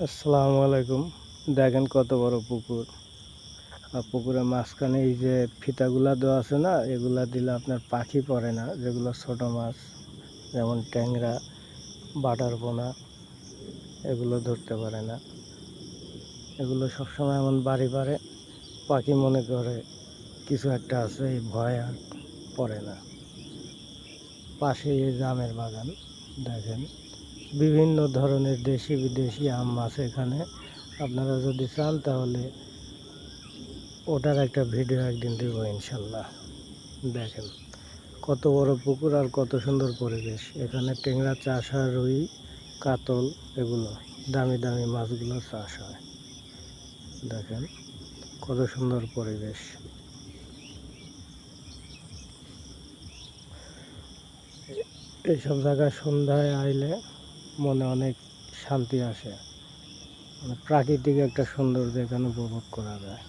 আসসালামু আলাইকুম। দেখেন কত বড় পুকুর। আর পুকুরের মাঝখানে এই যে ফিতাগুলা দেওয়া আছে না, এগুলা দিলে আপনার পাখি পড়ে না, যেগুলো ছোট মাছ যেমন ট্যাংরা, বাটার পোনা, এগুলো ধরতে পারে না। এগুলো সবসময় এমন বাড়ি পারে, পাখি মনে করে কিছু একটা আছে, এই ভয় আর পড়ে না। পাশে এই জামের বাগান দেখেন, বিভিন্ন ধরনের দেশি বিদেশি আম আছে এখানে। আপনারা যদি চান তাহলে ওটার একটা ভিডিও একদিন দেবো ইনশাল্লাহ। দেখেন কত বড় পুকুর আর কত সুন্দর পরিবেশ। এখানে ট্যাংরা চাষ হয়, রুই, কাতল, এগুলো দামি দামি মাছগুলো চাষ হয়। দেখেন কত সুন্দর পরিবেশ। এইসব জায়গায় সন্ধ্যায় আইলে মনে অনেক শান্তি আসে, মানে প্রাকৃতিক একটা সৌন্দর্য এখানে উপভোগ করা যায়।